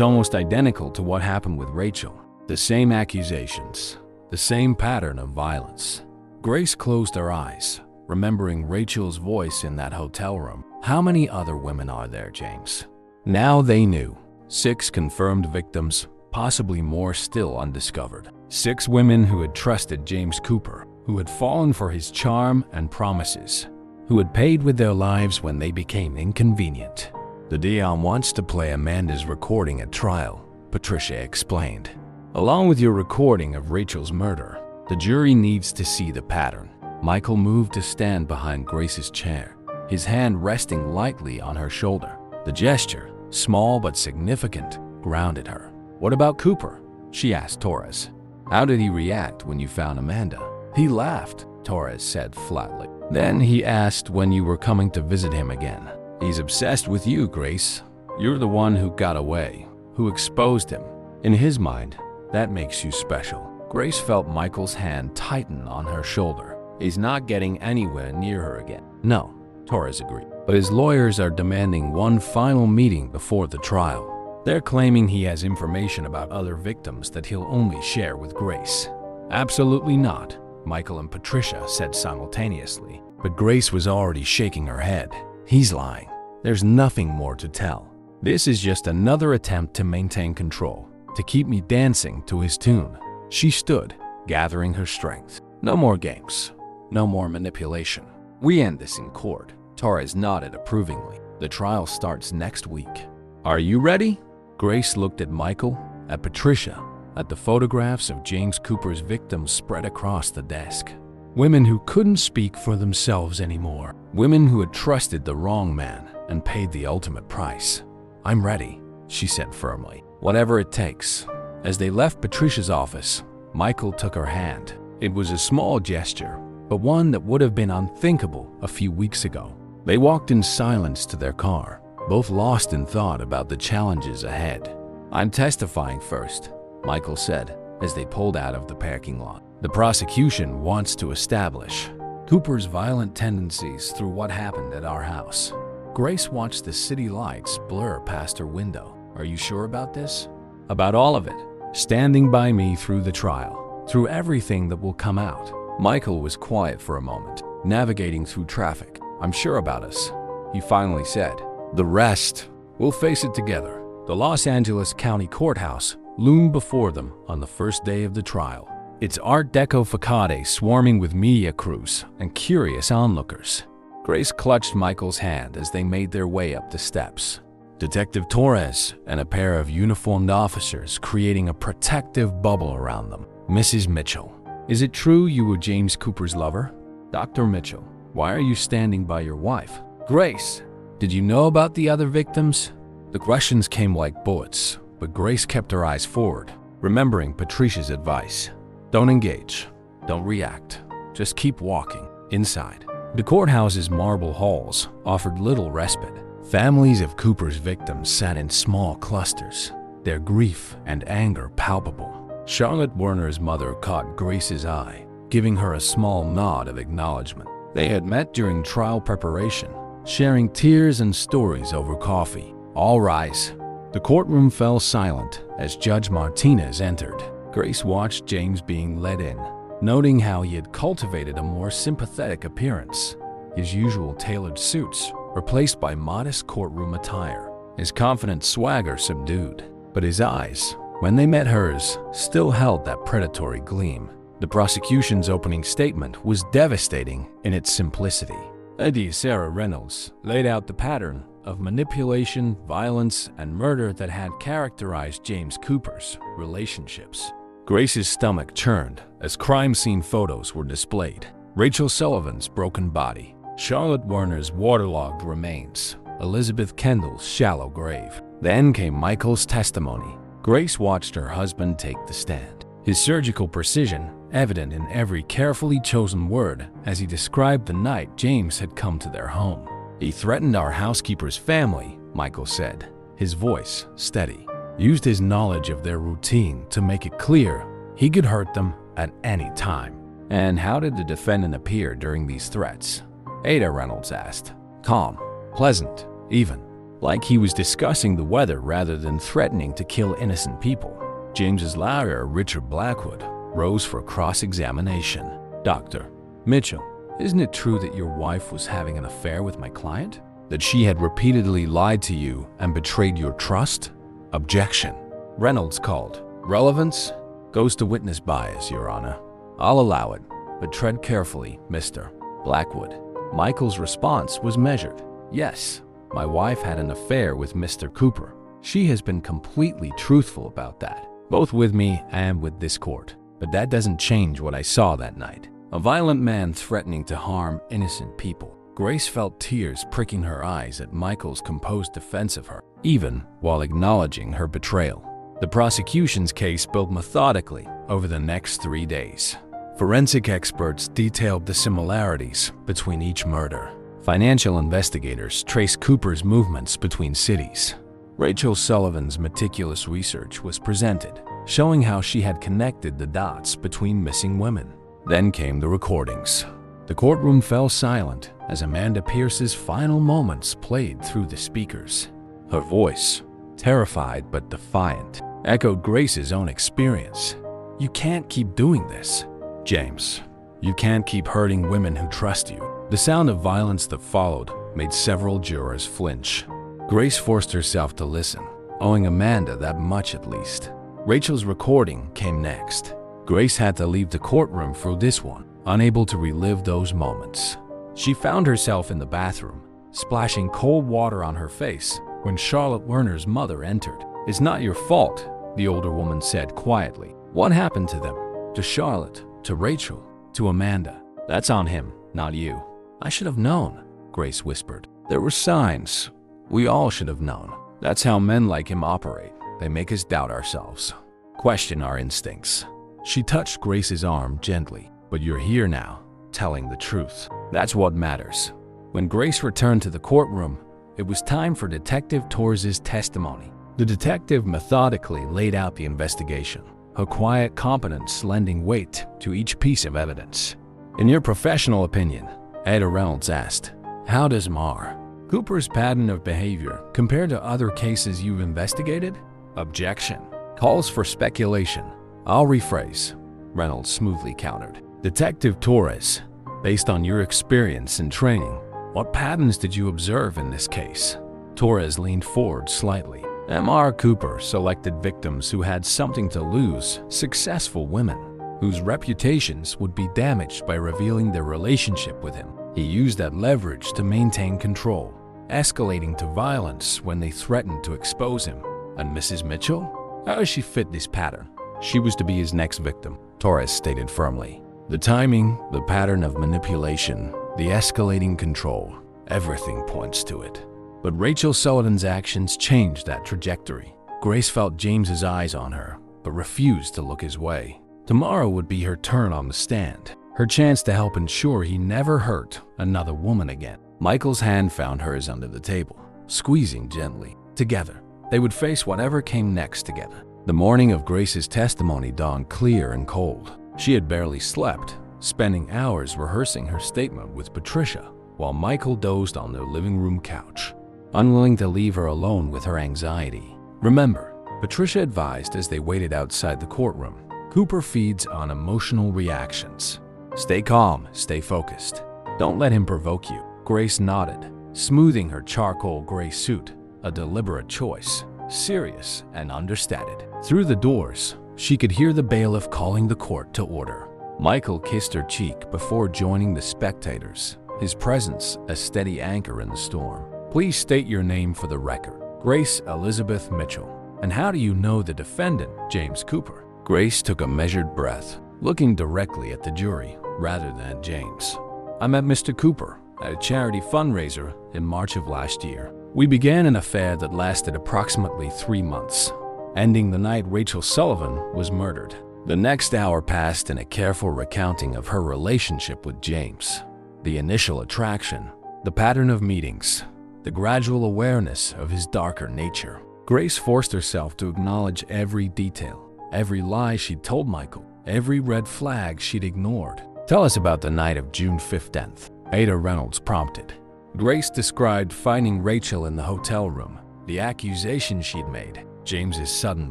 almost identical to what happened with Rachel. The same accusations, the same pattern of violence. Grace closed her eyes, remembering Rachel's voice in that hotel room. How many other women are there, James? Now they knew. 6 confirmed victims, possibly more still undiscovered. 6 women who had trusted James Cooper, who had fallen for his charm and promises, who had paid with their lives when they became inconvenient. The Dion wants to play Amanda's recording at trial, Patricia explained. Along with your recording of Rachel's murder, the jury needs to see the pattern. Michael moved to stand behind Grace's chair, his hand resting lightly on her shoulder. The gesture, small but significant, grounded her. What about Cooper? She asked Torres. How did he react when you found Amanda? He laughed, Torres said flatly. Then he asked when you were coming to visit him again. He's obsessed with you, Grace. You're the one who got away, who exposed him. In his mind, that makes you special. Grace felt Michael's hand tighten on her shoulder. He's not getting anywhere near her again. No, Torres agreed. But his lawyers are demanding one final meeting before the trial. They're claiming he has information about other victims that he'll only share with Grace. Absolutely not, Michael and Patricia said simultaneously. But Grace was already shaking her head. He's lying. There's nothing more to tell. This is just another attempt to maintain control, to keep me dancing to his tune. She stood, gathering her strength. No more games. No more manipulation. We end this in court. Torres nodded approvingly. The trial starts next week. Are you ready? Grace looked at Michael, at Patricia, at the photographs of James Cooper's victims spread across the desk. Women who couldn't speak for themselves anymore. Women who had trusted the wrong man and paid the ultimate price. I'm ready, she said firmly. Whatever it takes. As they left Patricia's office, Michael took her hand. It was a small gesture, but one that would have been unthinkable a few weeks ago. They walked in silence to their car, both lost in thought about the challenges ahead. I'm testifying first, Michael said as they pulled out of the parking lot. The prosecution wants to establish Cooper's violent tendencies through what happened at our house. Grace watched the city lights blur past her window. Are you sure about this? About all of it. Standing by me through the trial, through everything that will come out. Michael was quiet for a moment, navigating through traffic. I'm sure about us, he finally said. The rest, we'll face it together. The Los Angeles County Courthouse loomed before them on the first day of the trial. Its Art Deco facade swarming with media crews and curious onlookers. Grace clutched Michael's hand as they made their way up the steps. Detective Torres and a pair of uniformed officers creating a protective bubble around them. Mrs. Mitchell, is it true you were James Cooper's lover? Dr. Mitchell, why are you standing by your wife? Grace, did you know about the other victims? The questions came like bullets, but Grace kept her eyes forward, remembering Patricia's advice. Don't engage, don't react, just keep walking. Inside, the courthouse's marble halls offered little respite. Families of Cooper's victims sat in small clusters, their grief and anger palpable. Charlotte Werner's mother caught Grace's eye, giving her a small nod of acknowledgement. They had met during trial preparation, sharing tears and stories over coffee. All rise. The courtroom fell silent as Judge Martinez entered. Grace watched James being led in, noting how he had cultivated a more sympathetic appearance. His usual tailored suits replaced by modest courtroom attire, his confident swagger subdued. But his eyes, when they met hers, still held that predatory gleam. The prosecution's opening statement was devastating in its simplicity. Lady Sarah Reynolds laid out the pattern of manipulation, violence, and murder that had characterized James Cooper's relationships. Grace's stomach churned as crime scene photos were displayed. Rachel Sullivan's broken body, Charlotte Werner's waterlogged remains, Elizabeth Kendall's shallow grave. Then came Michael's testimony. Grace watched her husband take the stand, his surgical precision evident in every carefully chosen word as he described the night James had come to their home. He threatened our housekeeper's family, Michael said, his voice steady. Used his knowledge of their routine to make it clear he could hurt them at any time. And how did the defendant appear during these threats? Ada Reynolds asked. calm, pleasant, even, like he was discussing the weather rather than threatening to kill innocent people. James's lawyer, Richard Blackwood, rose for cross-examination. "Dr. Mitchell, isn't it true that your wife was having an affair with my client? That she had repeatedly lied to you and betrayed your trust?" Objection. Reynolds called. "Relevance goes to witness bias, Your Honor. I'll allow it, but tread carefully, Mr. Blackwood." Michael's response was measured. "Yes, my wife had an affair with Mr. Cooper. She has been completely truthful about that, both with me and with this court. But that doesn't change what I saw that night. A violent man threatening to harm innocent people." Grace felt tears pricking her eyes at Michael's composed defense of her, even while acknowledging her betrayal. The prosecution's case built methodically over the next 3 days. Forensic experts detailed the similarities between each murder. Financial investigators traced Cooper's movements between cities. Rachel Sullivan's meticulous research was presented, showing how she had connected the dots between missing women. Then came the recordings. The courtroom fell silent as Amanda Pierce's final moments played through the speakers. Her voice, terrified but defiant, echoed Grace's own experience. "You can't keep doing this, James. You can't keep hurting women who trust you." The sound of violence that followed made several jurors flinch. Grace forced herself to listen, owing Amanda that much at least. Rachel's recording came next. Grace had to leave the courtroom for this one, unable to relive those moments. She found herself in the bathroom, splashing cold water on her face when Charlotte Werner's mother entered. "It's not your fault," the older woman said quietly. "What happened to them? To Charlotte, to Rachel, to Amanda? That's on him, not you." "I should have known," Grace whispered. "There were signs. We all should have known. That's how men like him operate. They make us doubt ourselves, question our instincts." She touched Grace's arm gently. "But you're here now, telling the truth. That's what matters." When Grace returned to the courtroom, it was time for Detective Torres's testimony. The detective methodically laid out the investigation, her quiet competence lending weight to each piece of evidence. "In your professional opinion," Ada Reynolds asked, "how does Mar. Cooper's pattern of behavior compare to other cases you've investigated?" Objection. Calls for speculation. "I'll rephrase," Reynolds smoothly countered. "Detective Torres, based on your experience and training, what patterns did you observe in this case?" Torres leaned forward slightly. "M.R. Cooper selected victims who had something to lose, successful women, whose reputations would be damaged by revealing their relationship with him. He used that leverage to maintain control, escalating to violence when they threatened to expose him. And Mrs. Mitchell? How does she fit this pattern?" "She was to be his next victim," Torres stated firmly. "The timing, the pattern of manipulation, the escalating control, everything points to it." But Rachel Sullivan's actions changed that trajectory. Grace felt James's eyes on her, but refused to look his way. Tomorrow would be her turn on the stand, her chance to help ensure he never hurt another woman again. Michael's hand found hers under the table, squeezing gently. Together, they would face whatever came next together. The morning of Grace's testimony dawned clear and cold. She had barely slept, spending hours rehearsing her statement with Patricia, while Michael dozed on their living room couch, unwilling to leave her alone with her anxiety. "Remember," Patricia advised as they waited outside the courtroom, "Cooper feeds on emotional reactions. Stay calm, stay focused. Don't let him provoke you." Grace nodded, smoothing her charcoal gray suit, a deliberate choice, serious and understated. Through the doors, she could hear the bailiff calling the court to order. Michael kissed her cheek before joining the spectators, his presence a steady anchor in the storm. "Please state your name for the record." "Grace Elizabeth Mitchell." "And how do you know the defendant, James Cooper?" Grace took a measured breath, looking directly at the jury rather than at James. "I met Mr. Cooper at a charity fundraiser in March of last year. We began an affair that lasted approximately 3 months, ending the night Rachel Sullivan was murdered. The next hour passed in a careful recounting of her relationship with James, the initial attraction, the pattern of meetings, the gradual awareness of his darker nature." Grace forced herself to acknowledge every detail, every lie she'd told Michael, every red flag she'd ignored. "Tell us about the night of June 15th, Ada Reynolds prompted. Grace described finding Rachel in the hotel room, the accusation she'd made, James's sudden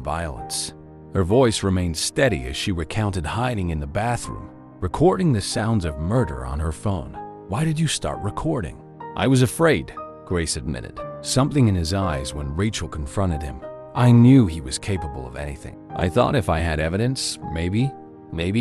violence. Her voice remained steady as she recounted hiding in the bathroom, recording the sounds of murder on her phone. "Why did you start recording?" "I was afraid," Grace admitted, something in his eyes when Rachel confronted him. "I knew he was capable of anything. I thought if I had evidence, maybe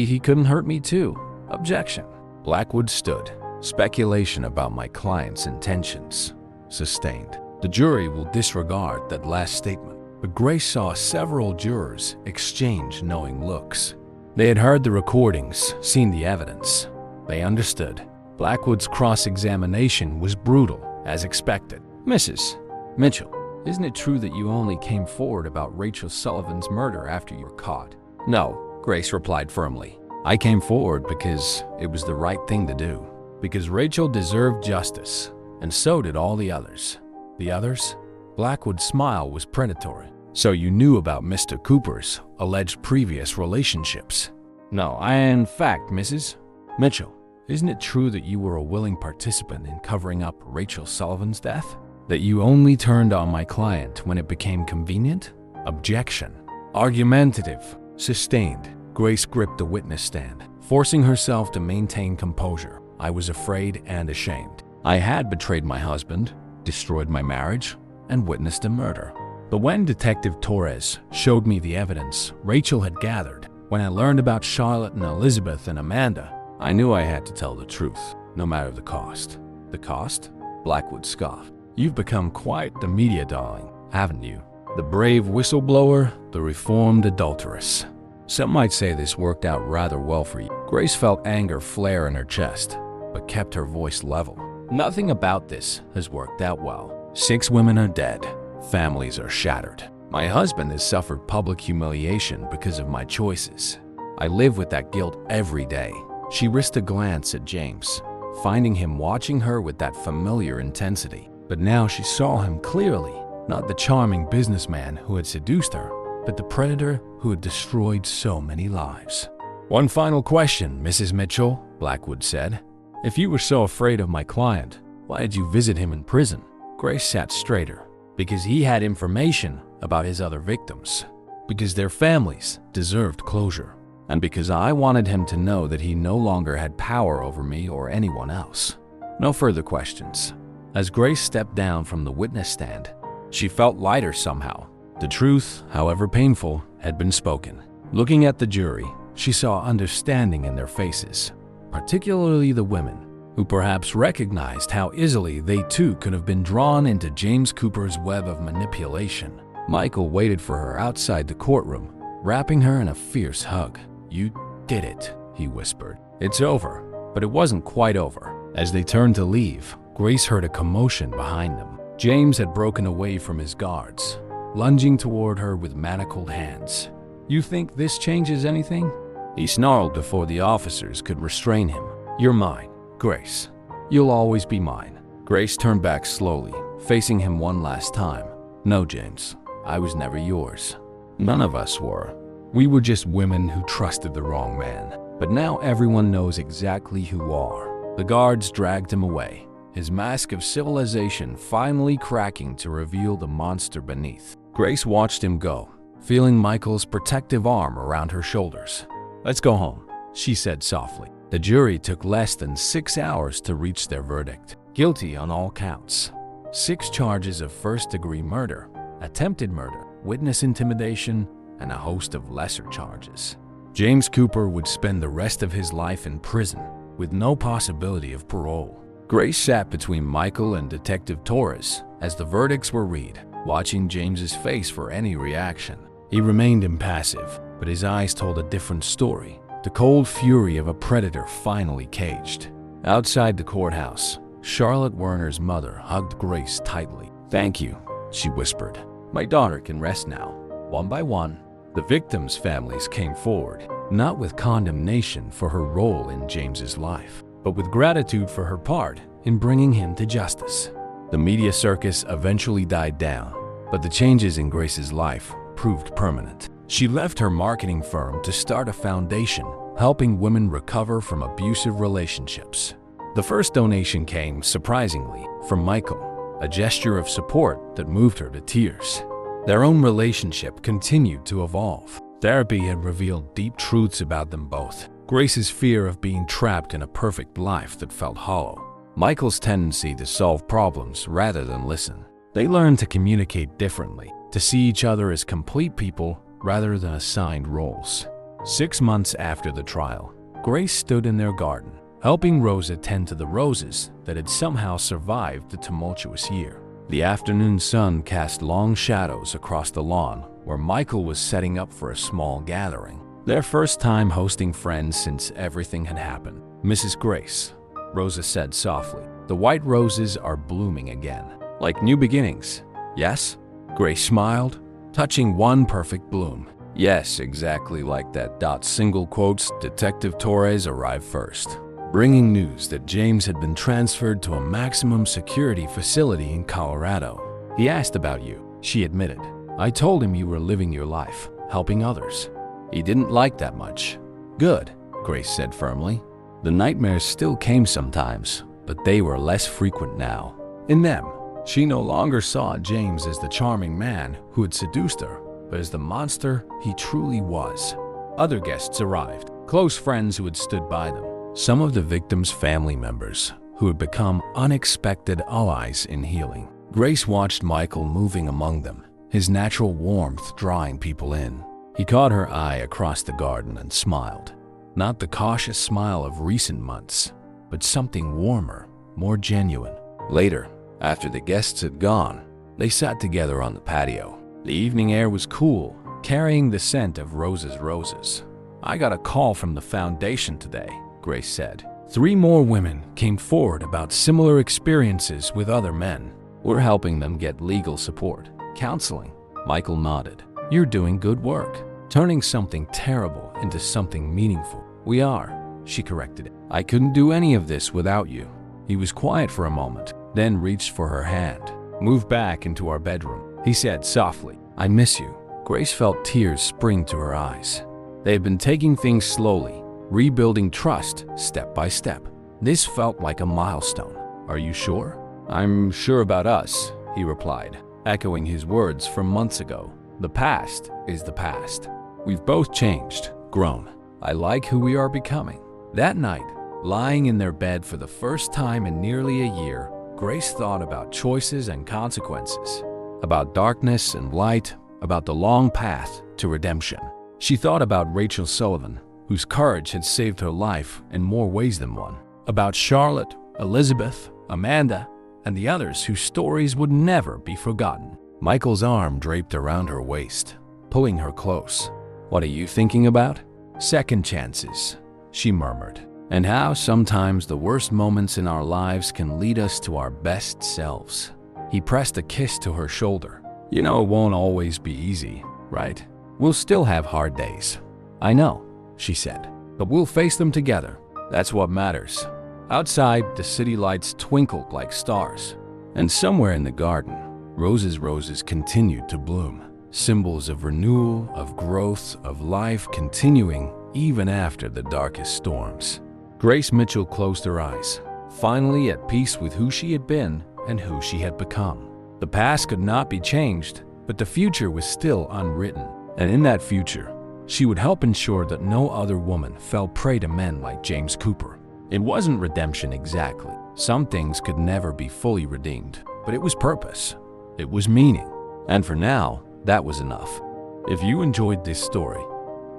he couldn't hurt me too." Objection. Blackwood stood. "Speculation about my client's intentions." Sustained. "The jury will disregard that last statement." But Grace saw several jurors exchange knowing looks. They had heard the recordings, seen the evidence. They understood. Blackwood's cross-examination was brutal, as expected. "Mrs. Mitchell, isn't it true that you only came forward about Rachel Sullivan's murder after you were caught?" "No," Grace replied firmly. "I came forward because it was the right thing to do. Because Rachel deserved justice, and so did all the others." "The others?" Blackwood's smile was predatory. "So you knew about Mr. Cooper's alleged previous relationships?" "No, in fact, Mrs. Mitchell, isn't it true that you were a willing participant in covering up Rachel Sullivan's death? That you only turned on my client when it became convenient?" Objection. Argumentative. Sustained. Grace gripped the witness stand, forcing herself to maintain composure. "I was afraid and ashamed. I had betrayed my husband, destroyed my marriage, and witnessed a murder. But when Detective Torres showed me the evidence Rachel had gathered, when I learned about Charlotte and Elizabeth and Amanda, I knew I had to tell the truth, no matter the cost." "The cost?" Blackwood scoffed. "You've become quite the media darling, haven't you? The brave whistleblower, the reformed adulteress. Some might say this worked out rather well for you." Grace felt anger flare in her chest, but kept her voice level. "Nothing about this has worked out well. 6 women are dead. Families are shattered. My husband has suffered public humiliation because of my choices. I live with that guilt every day." She risked a glance at James, finding him watching her with that familiar intensity. But now she saw him clearly, not the charming businessman who had seduced her, but the predator who had destroyed so many lives. "One final question, Mrs. Mitchell," Blackwood said. "If you were so afraid of my client, why did you visit him in prison?" Grace sat straighter. "Because he had information about his other victims. Because their families deserved closure. And because I wanted him to know that he no longer had power over me or anyone else." No further questions. As Grace stepped down from the witness stand, she felt lighter somehow. The truth, however painful, had been spoken. Looking at the jury, she saw understanding in their faces, particularly the women, who perhaps recognized how easily they too could have been drawn into James Cooper's web of manipulation. Michael waited for her outside the courtroom, wrapping her in a fierce hug. "You did it," he whispered. "It's over." But it wasn't quite over. As they turned to leave, Grace heard a commotion behind them. James had broken away from his guards, lunging toward her with manacled hands. "You think this changes anything?" he snarled before the officers could restrain him. "You're mine, Grace. You'll always be mine." Grace turned back slowly, facing him one last time. "No, James, I was never yours. None of us were. We were just women who trusted the wrong man. But now everyone knows exactly who you are." The guards dragged him away, his mask of civilization finally cracking to reveal the monster beneath. Grace watched him go, feeling Michael's protective arm around her shoulders. "Let's go home," she said softly. The jury took less than 6 hours to reach their verdict. Guilty on all counts. 6 charges of first-degree murder, attempted murder, witness intimidation, and a host of lesser charges. James Cooper would spend the rest of his life in prison, with no possibility of parole. Grace sat between Michael and Detective Torres as the verdicts were read, watching James's face for any reaction. He remained impassive, but his eyes told a different story. The cold fury of a predator finally caged. Outside the courthouse, Charlotte Werner's mother hugged Grace tightly. "Thank you," she whispered. "My daughter can rest now." One by one, the victims' families came forward, not with condemnation for her role in James's life, but with gratitude for her part in bringing him to justice. The media circus eventually died down, but the changes in Grace's life proved permanent. She left her marketing firm to start a foundation helping women recover from abusive relationships. The first donation came, surprisingly, from Michael, a gesture of support that moved her to tears. Their own relationship continued to evolve. Therapy had revealed deep truths about them both. Grace's fear of being trapped in a perfect life that felt hollow. Michael's tendency to solve problems rather than listen. They learned to communicate differently, to see each other as complete people rather than assigned roles. 6 months after the trial, Grace stood in their garden, helping Rosa tend to the roses that had somehow survived the tumultuous year. The afternoon sun cast long shadows across the lawn where Michael was setting up for a small gathering. Their first time hosting friends since everything had happened. "Mrs. Grace," Rosa said softly, "the white roses are blooming again. Like new beginnings, yes?" Grace smiled, touching one perfect bloom. "Yes, exactly like that." Single quotes, Detective Torres arrived first, bringing news that James had been transferred to a maximum security facility in Colorado. "He asked about you," she admitted. "I told him you were living your life, helping others. He didn't like that much." "Good," Grace said firmly. The nightmares still came sometimes, but they were less frequent now. In them, she no longer saw James as the charming man who had seduced her, but as the monster he truly was. Other guests arrived, close friends who had stood by them. Some of the victims' family members who had become unexpected allies in healing. Grace watched Michael moving among them, his natural warmth drawing people in. He caught her eye across the garden and smiled. Not the cautious smile of recent months, but something warmer, more genuine. Later, after the guests had gone, they sat together on the patio. The evening air was cool, carrying the scent of Rosa's roses. "I got a call from the foundation today," Grace said. 3 more women came forward about similar experiences with other men. "We're helping them get legal support, counseling." Michael nodded. "You're doing good work, turning something terrible into something meaningful." "We are," she corrected it. "I couldn't do any of this without you." He was quiet for a moment, then reached for her hand. "Move back into our bedroom," he said softly. "I miss you." Grace felt tears spring to her eyes. They had been taking things slowly, rebuilding trust step by step. This felt like a milestone. "Are you sure?" "I'm sure about us," he replied, echoing his words from months ago. "The past is the past. We've both changed, grown. I like who we are becoming." That night, lying in their bed for the first time in nearly a year, Grace thought about choices and consequences, about darkness and light, about the long path to redemption. She thought about Rachel Sullivan, whose courage had saved her life in more ways than one, about Charlotte, Elizabeth, Amanda, and the others whose stories would never be forgotten. Michael's arm draped around her waist, pulling her close. "What are you thinking about?" "Second chances," she murmured, "and how sometimes the worst moments in our lives can lead us to our best selves." He pressed a kiss to her shoulder. "You know it won't always be easy, right? We'll still have hard days." "I know," she said, "but we'll face them together. That's what matters." Outside, the city lights twinkled like stars, and somewhere in the garden, Rosa's roses continued to bloom, symbols of renewal, of growth, of life continuing even after the darkest storms. Grace Mitchell closed her eyes, finally at peace with who she had been and who she had become. The past could not be changed, but the future was still unwritten, and in that future, she would help ensure that no other woman fell prey to men like James Cooper. It wasn't redemption exactly. Some things could never be fully redeemed, but it was purpose. It was meaning. And for now, that was enough. If you enjoyed this story,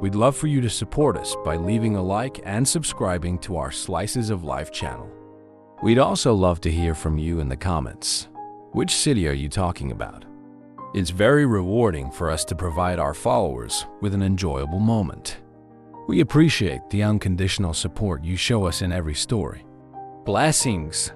we'd love for you to support us by leaving a like and subscribing to our Slices of Life channel. We'd also love to hear from you in the comments. Which city are you talking about? It's very rewarding for us to provide our followers with an enjoyable moment. We appreciate the unconditional support you show us in every story. Blessings!